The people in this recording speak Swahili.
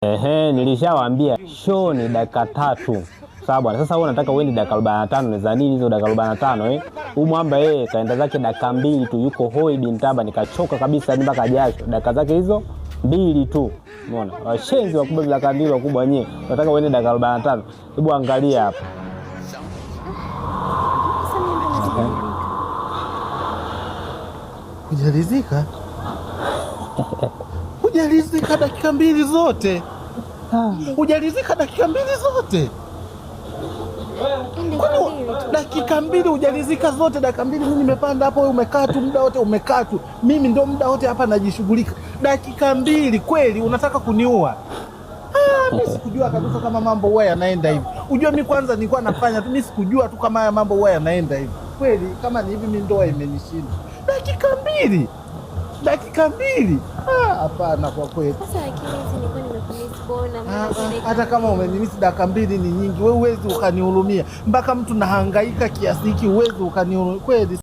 Nilishawaambia show ni dakika 3. Sawa bwana. Sasa wewe unataka uende dakika 45 za nini hizo dakika 45 Huyu mwamba kaenda zake dakika 2 tu yuko hoi bintaba, nikachoka kabisa hadi mpaka jasho. Dakika zake hizo 2 tu. Umeona? Washenzi wakubwa dakika 2 wakubwa wenyewe. Unataka uende dakika 45. Hebu angalia hapa. Hujalizika? Hujalizika dakika 2 zote. Hujalizika dakika 2 zote. Dakika 2 hujalizika zote dakika 2. Mimi nimepanda hapo, wewe umekaa tu muda wote, umekaa tu. Mimi ndo muda wote hapa najishughulika. Dakika 2 kweli unataka kuniua? Mimi sikujua kabisa kama mambo huwa yanaenda hivi. Unajua mimi kwanza nilikuwa nafanya tu, mimi sikujua tu kama haya mambo huwa yanaenda hivi. Kweli kama ni hivi mimi ndoa imenishinda. Dakika 2. Dakika 2. Hapana kwa kweli. Sasa lakini nilikuwa nimekumisi kuona. Hata kama umenimisi dakika 2 ni nyingi. Wewe huwezi ukanihurumia. Mpaka mtu nahangaika kiasi hiki huwezi ukanihurumia. Kweli.